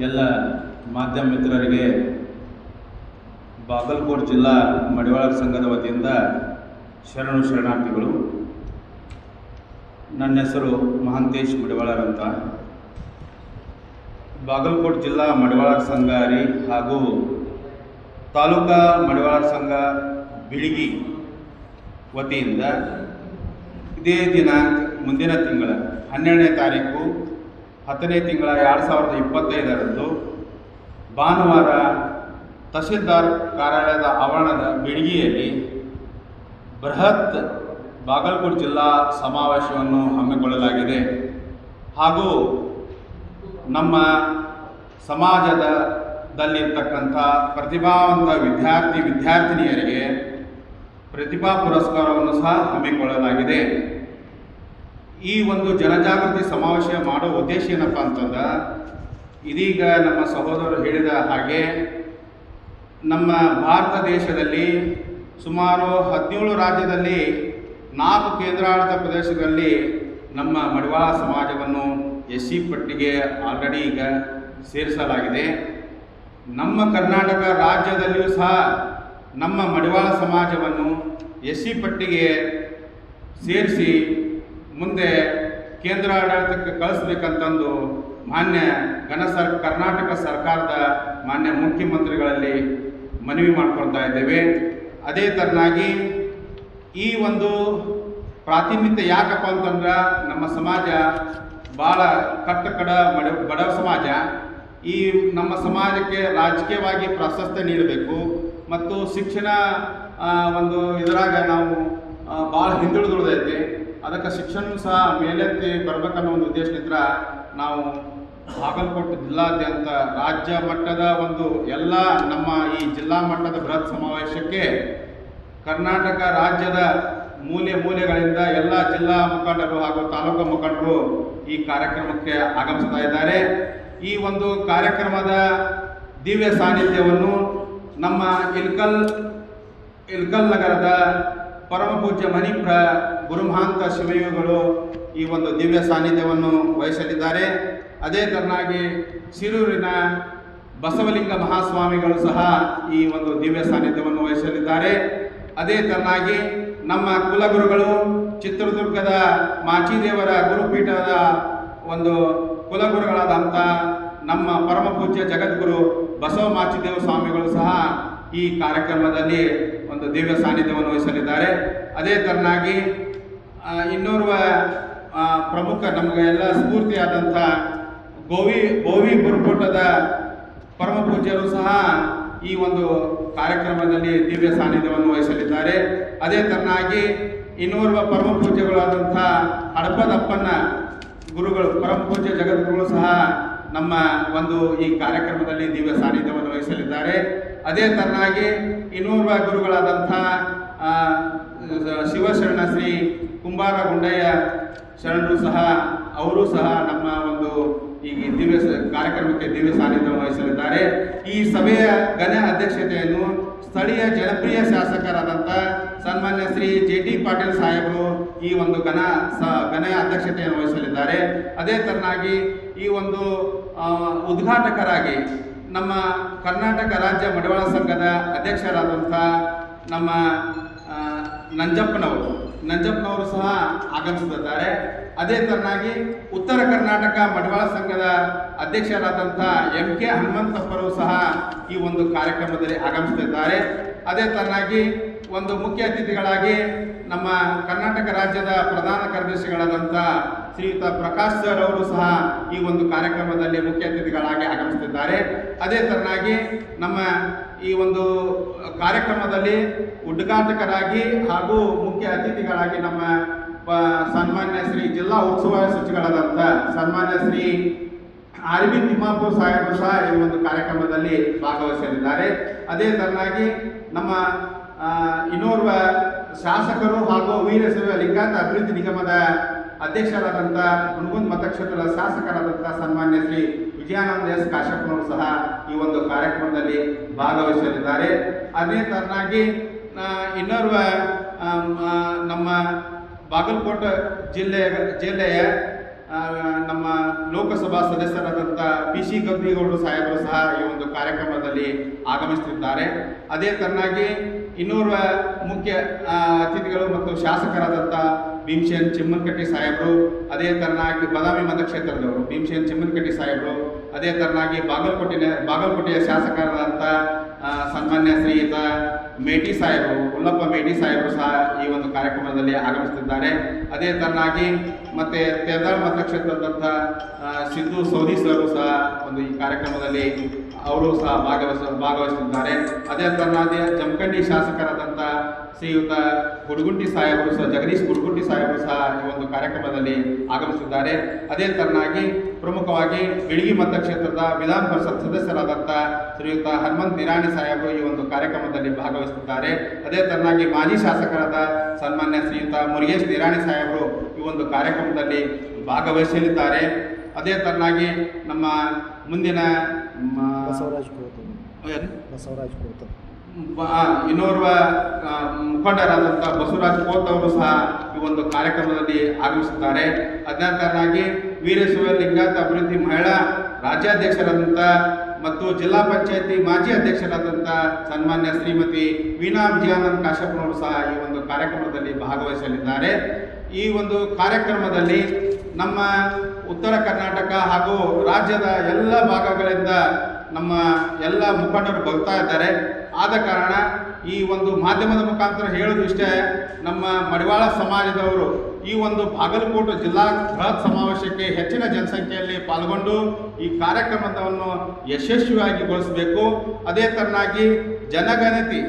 ಎಲ್ಲ ಮಾಧ್ಯಮ ಮಿತ್ರರಿಗೆ ಬಾಗಲಕೋಟೆ ಜಿಲ್ಲಾ ಮಡಿವಾಳರ ಸಂಘದ ವತಿಯಿಂದ ಶರಣಾರ್ಥಿಗಳು. ನನ್ನ ಹೆಸರು ಮಹಾಂತೇಶ್ ಮಡಿವಾಳರಂತ. ಬಾಗಲಕೋಟೆ ಜಿಲ್ಲಾ ಮಡಿವಾಳರ ಸಂಘ ಹಾಗೂ ತಾಲೂಕಾ ಮಡಿವಾಳರ ಸಂಘ ಬಿಳಿಗಿ ವತಿಯಿಂದ ಇದೇ ದಿನಾಂಕ ಮುಂದಿನ ತಿಂಗಳ 12ನೇ ತಾರೀಕು 10ನೇ ತಿಂಗಳ 2025ರಂದು ಭಾನುವಾರ ತಹಶೀಲ್ದಾರ್ ಕಾರ್ಯಾಲಯದ ಆವರಣದ ಬಿಳಿಗಿಯಲ್ಲಿ ಬೃಹತ್ ಬಾಗಲಕೋಟೆ ಜಿಲ್ಲಾ ಸಮಾವೇಶವನ್ನು ಹಮ್ಮಿಕೊಳ್ಳಲಾಗಿದೆ. ಹಾಗೂ ನಮ್ಮ ಸಮಾಜದಲ್ಲಿರ್ತಕ್ಕಂಥ ಪ್ರತಿಭಾವಂತ ವಿದ್ಯಾರ್ಥಿನಿಯರಿಗೆ ಪ್ರತಿಭಾ ಪುರಸ್ಕಾರವನ್ನು ಸಹ ಹಮ್ಮಿಕೊಳ್ಳಲಾಗಿದೆ. ಈ ಒಂದು ಜನಜಾಗೃತಿ ಸಮಾವೇಶ ಮಾಡೋ ಉದ್ದೇಶ ಏನಪ್ಪ ಅಂತಂದ್ರೆ, ಇದೀಗ ನಮ್ಮ ಸಹೋದರರು ಹೇಳಿದ ಹಾಗೆ ನಮ್ಮ ಭಾರತ ದೇಶದಲ್ಲಿ ಸುಮಾರು 17 ರಾಜ್ಯದಲ್ಲಿ 4 ಕೇಂದ್ರಾಡಳಿತ ಪ್ರದೇಶಗಳಲ್ಲಿ ನಮ್ಮ ಮಡಿವಾಳ ಸಮಾಜವನ್ನು SC ಪಟ್ಟಿಗೆ ಆಲ್ರೆಡಿ ಈಗ ಸೇರಿಸಲಾಗಿದೆ. ನಮ್ಮ ಕರ್ನಾಟಕ ರಾಜ್ಯದಲ್ಲಿಯೂ ಸಹ ನಮ್ಮ ಮಡಿವಾಳ ಸಮಾಜವನ್ನು SC ಪಟ್ಟಿಗೆ ಸೇರಿಸಿ ಮುಂದೆ ಕೇಂದ್ರಾಡಳಿತಕ್ಕೆ ಕಳಿಸ್ಬೇಕಂತಂದು ಮಾನ್ಯ ಕರ್ನಾಟಕ ಸರ್ಕಾರದ ಮಾನ್ಯ ಮುಖ್ಯಮಂತ್ರಿಗಳಲ್ಲಿ ಮನವಿ ಮಾಡ್ಕೊಳ್ತಾ ಇದ್ದೇವೆ. ಅದೇ ಥರನಾಗಿ ಈ ಒಂದು ಪ್ರಾತಿನಿಧ್ಯ ಯಾಕಪ್ಪ ಅಂತಂದ್ರೆ, ನಮ್ಮ ಸಮಾಜ ಭಾಳ ಬಡವ ಸಮಾಜ. ಈ ನಮ್ಮ ಸಮಾಜಕ್ಕೆ ರಾಜಕೀಯವಾಗಿ ಪ್ರಾಶಸ್ತ್ಯ ನೀಡಬೇಕು ಮತ್ತು ಶಿಕ್ಷಣ ಒಂದು ಇದರಾಗ ನಾವು ಭಾಳ ಹಿಂದುಳಿದೈತಿ. ಅದಕ್ಕೆ ಶಿಕ್ಷಣ ಸಹ ಮೇಲೆತ್ತಿ ಬರಬೇಕನ್ನೋ ಒಂದು ಉದ್ದೇಶದಿಂದ ನಾವು ಬಾಗಲಕೋಟೆ ಜಿಲ್ಲಾದ್ಯಂತ ರಾಜ್ಯ ಮಟ್ಟದ ಒಂದು ಎಲ್ಲ ನಮ್ಮ ಈ ಜಿಲ್ಲಾ ಮಟ್ಟದ ಬೃಹತ್ ಸಮಾವೇಶಕ್ಕೆ ಕರ್ನಾಟಕ ರಾಜ್ಯದ ಮೂಲೆಗಳಿಂದ ಎಲ್ಲ ಜಿಲ್ಲಾ ಮುಖಂಡರು ಹಾಗೂ ತಾಲೂಕು ಮುಖಂಡರು ಈ ಕಾರ್ಯಕ್ರಮಕ್ಕೆ ಆಗಮಿಸ್ತಾ ಇದ್ದಾರೆ. ಈ ಒಂದು ಕಾರ್ಯಕ್ರಮದ ದಿವ್ಯ ಸಾನ್ನಿಧ್ಯವನ್ನು ನಮ್ಮ ಇಲ್ಕಲ್ ನಗರದ ಪರಮ ಪೂಜ್ಯ ಮಣಿಪ್ರ ಗುರುಮಹಾಂತ ಶಿವಯೋಗಿಗಳು ಈ ಒಂದು ದಿವ್ಯ ಸಾನ್ನಿಧ್ಯವನ್ನು ವಹಿಸಲಿದ್ದಾರೆ. ಅದೇ ತರನಾಗಿ ಶಿರೂರಿನ ಬಸವಲಿಂಗ ಮಹಾಸ್ವಾಮಿಗಳು ಸಹ ಈ ಒಂದು ದಿವ್ಯ ಸಾನ್ನಿಧ್ಯವನ್ನು ವಹಿಸಲಿದ್ದಾರೆ. ಅದೇ ತರನಾಗಿ ನಮ್ಮ ಕುಲಗುರುಗಳು ಚಿತ್ರದುರ್ಗದ ಮಾಚಿದೇವರ ಗುರುಪೀಠದ ಒಂದು ಕುಲಗುರುಗಳಾದಂಥ ನಮ್ಮ ಪರಮ ಪೂಜ್ಯ ಜಗದ್ಗುರು ಬಸವ ಮಾಚಿದೇವ ಸ್ವಾಮಿಗಳು ಸಹ ಈ ಕಾರ್ಯಕ್ರಮದಲ್ಲಿ ಒಂದು ದಿವ್ಯ ಸಾನ್ನಿಧ್ಯವನ್ನು ವಹಿಸಲಿದ್ದಾರೆ. ಅದೇ ತರನಾಗಿ ಇನ್ನೋರ್ವ ಪ್ರಮುಖ ನಮಗೆ ಎಲ್ಲ ಸ್ಫೂರ್ತಿಯಾದಂಥ ಗೋವಿ ಗುರುಪೀಠದ ಪರಮ ಪೂಜ್ಯರು ಸಹ ಈ ಒಂದು ಕಾರ್ಯಕ್ರಮದಲ್ಲಿ ದಿವ್ಯ ಸಾನ್ನಿಧ್ಯವನ್ನು ವಹಿಸಲಿದ್ದಾರೆ. ಅದೇ ತರನಾಗಿ ಇನ್ನೋರ್ವ ಪರಮ ಪೂಜ್ಯಗಳಾದಂಥ ಹಡಪದಪ್ಪನ ಗುರುಗಳು ಪರಮ ಪೂಜ್ಯ ಜಗದ್ಗುರುಗಳು ಸಹ ನಮ್ಮ ಒಂದು ಈ ಕಾರ್ಯಕ್ರಮದಲ್ಲಿ ದಿವ್ಯ ಸಾನ್ನಿಧ್ಯವನ್ನು ವಹಿಸಲಿದ್ದಾರೆ. ಅದೇ ತರನಾಗಿ ಇನ್ನೋರ್ವ ಗುರುಗಳಾದಂಥ ಶಿವಶರಣ ಶ್ರೀ ಕುಂಬಾರ ಗುಂಡಯ್ಯ ಶರಣರು ಸಹ ಅವರು ಸಹ ನಮ್ಮ ಒಂದು ಈ ಕಾರ್ಯಕ್ರಮಕ್ಕೆ ದಿವ್ಯ ಸಾನ್ನಿಧ್ಯವನ್ನು ವಹಿಸಲಿದ್ದಾರೆ. ಈ ಸಭೆಯ ಘನ ಅಧ್ಯಕ್ಷತೆಯನ್ನು ಸ್ಥಳೀಯ ಜನಪ್ರಿಯ ಶಾಸಕರಾದಂಥ ಸನ್ಮಾನ್ಯ ಶ್ರೀ JT ಪಾಟೀಲ್ ಸಾಹೇಬರು ಈ ಒಂದು ಘನ ಅಧ್ಯಕ್ಷತೆಯನ್ನು ವಹಿಸಲಿದ್ದಾರೆ. ಅದೇ ತರನಾಗಿ ಈ ಒಂದು ಉದ್ಘಾಟಕರಾಗಿ ನಮ್ಮ ಕರ್ನಾಟಕ ರಾಜ್ಯ ಮಡಿವಾಳ ಸಂಘದ ಅಧ್ಯಕ್ಷರಾದಂಥ ನಮ್ಮ ನಂಜಪ್ಪನವರು ಸಹ ಆಗಮಿಸುತ್ತಿದ್ದಾರೆ. ಅದೇ ತರನಾಗಿ ಉತ್ತರ ಕರ್ನಾಟಕ ಮಡಿವಾಳ ಸಂಘದ ಅಧ್ಯಕ್ಷರಾದಂಥ MK ಹನುಮಂತಪ್ಪರು ಸಹ ಈ ಒಂದು ಕಾರ್ಯಕ್ರಮದಲ್ಲಿ ಆಗಮಿಸುತ್ತಿದ್ದಾರೆ. ಅದೇ ತರನಾಗಿ ಒಂದು ಮುಖ್ಯ ಅತಿಥಿಗಳಾಗಿ ನಮ್ಮ ಕರ್ನಾಟಕ ರಾಜ್ಯದ ಪ್ರಧಾನ ಕಾರ್ಯದರ್ಶಿಗಳಾದಂಥ ಶ್ರೀಯುತ ಪ್ರಕಾಶ್ ಸರ್ ಅವರು ಸಹ ಈ ಒಂದು ಕಾರ್ಯಕ್ರಮದಲ್ಲಿ ಮುಖ್ಯ ಅತಿಥಿಗಳಾಗಿ ಆಗಮಿಸುತ್ತಿದ್ದಾರೆ. ಅದೇ ತರನಾಗಿ ನಮ್ಮ ಈ ಒಂದು ಕಾರ್ಯಕ್ರಮದಲ್ಲಿ ಉದ್ಘಾಟಕರಾಗಿ ಹಾಗೂ ಮುಖ್ಯ ಅತಿಥಿಗಳಾಗಿ ನಮ್ಮ ಸನ್ಮಾನ್ಯ ಶ್ರೀ ಜಿಲ್ಲಾ ಉತ್ಸವ ಸಚಿವರಾದಂಥ ಸನ್ಮಾನ್ಯ ಶ್ರೀ RB ತಿಮ್ಮಾಪುರ ಸಾಹೇಬರು ಸಹ ಈ ಒಂದು ಕಾರ್ಯಕ್ರಮದಲ್ಲಿ ಭಾಗವಹಿಸಲಿದ್ದಾರೆ. ಅದೇ ತರನಾಗಿ ನಮ್ಮ ಇನ್ನೋರ್ವ ಶಾಸಕರು ಹಾಗೂ ವೀರಶೈವ ಲಿಂಗಾಯತ ಅಭಿವೃದ್ಧಿ ನಿಗಮದ ಅಧ್ಯಕ್ಷರಾದಂಥ ಹುನಗುಂದ ಮತಕ್ಷೇತ್ರದ ಶಾಸಕರಾದಂಥ ಸನ್ಮಾನ್ಯ ಶ್ರೀ ವಿಜಯಾನಂದ S ಕಾಶ್ಯಪ್ಪನವರು ಸಹ ಈ ಒಂದು ಕಾರ್ಯಕ್ರಮದಲ್ಲಿ ಭಾಗವಹಿಸಲಿದ್ದಾರೆ. ಅದೇ ತರನಾಗಿ ಇನ್ನೋರ್ವ ನಮ್ಮ ಬಾಗಲಕೋಟೆ ಜಿಲ್ಲೆಯ ನಮ್ಮ ಲೋಕಸಭಾ ಸದಸ್ಯರಾದಂಥ PC ಗದ್ದಿಗೌಡರು ಸಾಹೇಬರು ಸಹ ಈ ಒಂದು ಕಾರ್ಯಕ್ರಮದಲ್ಲಿ ಆಗಮಿಸುತ್ತಿದ್ದಾರೆ. ಅದೇ ತರನಾಗಿ ಇನ್ನೋರ್ವ ಮುಖ್ಯ ಅತಿಥಿಗಳು ಮತ್ತು ಶಾಸಕರಾದಂಥ ಭೀಮಸೇನ್ ಚಿಮ್ಮನಕಟ್ಟಿ ಸಾಹೇಬರು, ಅದೇ ತರನಾಗಿ ಬಾದಾಮಿ ಮತಕ್ಷೇತ್ರದವರು ಭೀಮಸೇನ್ ಚಿಮ್ಮನಕಟ್ಟಿ ಸಾಹೇಬರು, ಅದೇ ತರನಾಗಿ ಬಾಗಲಕೋಟೆಯ ಶಾಸಕರಾದಂಥ ಸನ್ಮಾನ್ಯ ಶ್ರೀಯುತ ಮೇಟಿ ಸಾಹೇಬರು, ಉಲ್ಲಪ್ಪ ಮೇಟಿ ಸಾಹೇಬರು ಸಹ ಈ ಒಂದು ಕಾರ್ಯಕ್ರಮದಲ್ಲಿ ಆಗಮಿಸುತ್ತಿದ್ದಾರೆ. ಅದೇ ತರನಾಗಿ ಮತ್ತೆ ತೇರ್ದಾಳ್ ಮತಕ್ಷೇತ್ರದಂಥ ಸಿದ್ದು ಸೌದಿ ಸರ್ ಸಹ ಒಂದು ಈ ಕಾರ್ಯಕ್ರಮದಲ್ಲಿ ಅವರು ಸಹ ಭಾಗವಹಿಸುತ್ತಿದ್ದಾರೆ. ಅದೇ ತರನಾಗಿ ಜಮಖಂಡಿ ಶಾಸಕರಾದಂಥ ಶ್ರೀಯುತ ಗುಡುಗುಂಟಿ ಸಾಹೇಬರು ಸಹ ಜಗದೀಶ್ ಗುಡುಗುಂಟಿ ಸಾಹೇಬರು ಸಹ ಈ ಒಂದು ಕಾರ್ಯಕ್ರಮದಲ್ಲಿ ಆಗಮಿಸಿದ್ದಾರೆ. ಅದೇ ತರನಾಗಿ ಪ್ರಮುಖವಾಗಿ ಬಿಳಿಗಿ ಮತಕ್ಷೇತ್ರದ ವಿಧಾನ ಪರಿಷತ್ ಸದಸ್ಯರಾದಂಥ ಶ್ರೀಯುತ ಹನುಮಂತ್ ನಿರಾಣಿ ಸಾಹೇಬರು ಈ ಒಂದು ಕಾರ್ಯಕ್ರಮದಲ್ಲಿ ಭಾಗವಹಿಸುತ್ತಿದ್ದಾರೆ. ಅದೇ ತರನಾಗಿ ಮಾಜಿ ಶಾಸಕರಾದ ಸನ್ಮಾನ್ಯ ಶ್ರೀಯುತ ಮುರುಗೇಶ್ ನಿರಾಣಿ ಸಾಹೇಬರು ಈ ಒಂದು ಕಾರ್ಯಕ್ರಮದಲ್ಲಿ ಭಾಗವಹಿಸಲಿದ್ದಾರೆ. ಅದೇ ತರನಾಗಿ ನಮ್ಮ ಮುಂದಿನ ಇನ್ನೋರ್ವ ಮುಖಂಡರಾದಂಥ ಬಸವರಾಜ್ ಕೋತ್ ಅವರು ಸಹ ಈ ಒಂದು ಕಾರ್ಯಕ್ರಮದಲ್ಲಿ ಆಗಮಿಸುತ್ತಾರೆ. ಅದೇ ತರನಾಗಿ ವೀರಶೈವ ಲಿಂಗಾಯತ ಅಭಿವೃದ್ಧಿ ಮಹಿಳಾ ರಾಜ್ಯಾಧ್ಯಕ್ಷರಾದಂಥ ಮತ್ತು ಜಿಲ್ಲಾ ಪಂಚಾಯತಿ ಮಾಜಿ ಅಧ್ಯಕ್ಷರಾದಂಥ ಸನ್ಮಾನ್ಯ ಶ್ರೀಮತಿ ವೀಣಾ ವಿಜಯಾನಂದ್ ಕಾಶ್ಯಪ್ನವರು ಸಹ ಈ ಒಂದು ಕಾರ್ಯಕ್ರಮದಲ್ಲಿ ಭಾಗವಹಿಸಲಿದ್ದಾರೆ. ಈ ಒಂದು ಕಾರ್ಯಕ್ರಮದಲ್ಲಿ ನಮ್ಮ ಉತ್ತರ ಕರ್ನಾಟಕ ಹಾಗೂ ರಾಜ್ಯದ ಎಲ್ಲ ಭಾಗಗಳಿಂದ ನಮ್ಮ ಎಲ್ಲ ಮುಖಂಡರು ಬರ್ತಾ ಇದ್ದಾರೆ. ಆದ ಕಾರಣ ಈ ಒಂದು ಮಾಧ್ಯಮದ ಮುಖಾಂತರ ಹೇಳೋದು ಇಷ್ಟೇ, ನಮ್ಮ ಮಡಿವಾಳ ಸಮಾಜದವರು ಈ ಒಂದು ಬಾಗಲಕೋಟೆ ಜಿಲ್ಲಾ ಬೃಹತ್ ಸಮಾವೇಶಕ್ಕೆ ಹೆಚ್ಚಿನ ಜನಸಂಖ್ಯೆಯಲ್ಲಿ ಪಾಲ್ಗೊಂಡು ಈ ಕಾರ್ಯಕ್ರಮವನ್ನು ಯಶಸ್ವಿಯಾಗಿಗೊಳಿಸಬೇಕು. ಅದೇ ತರನಾಗಿ ಜನಗಣತಿ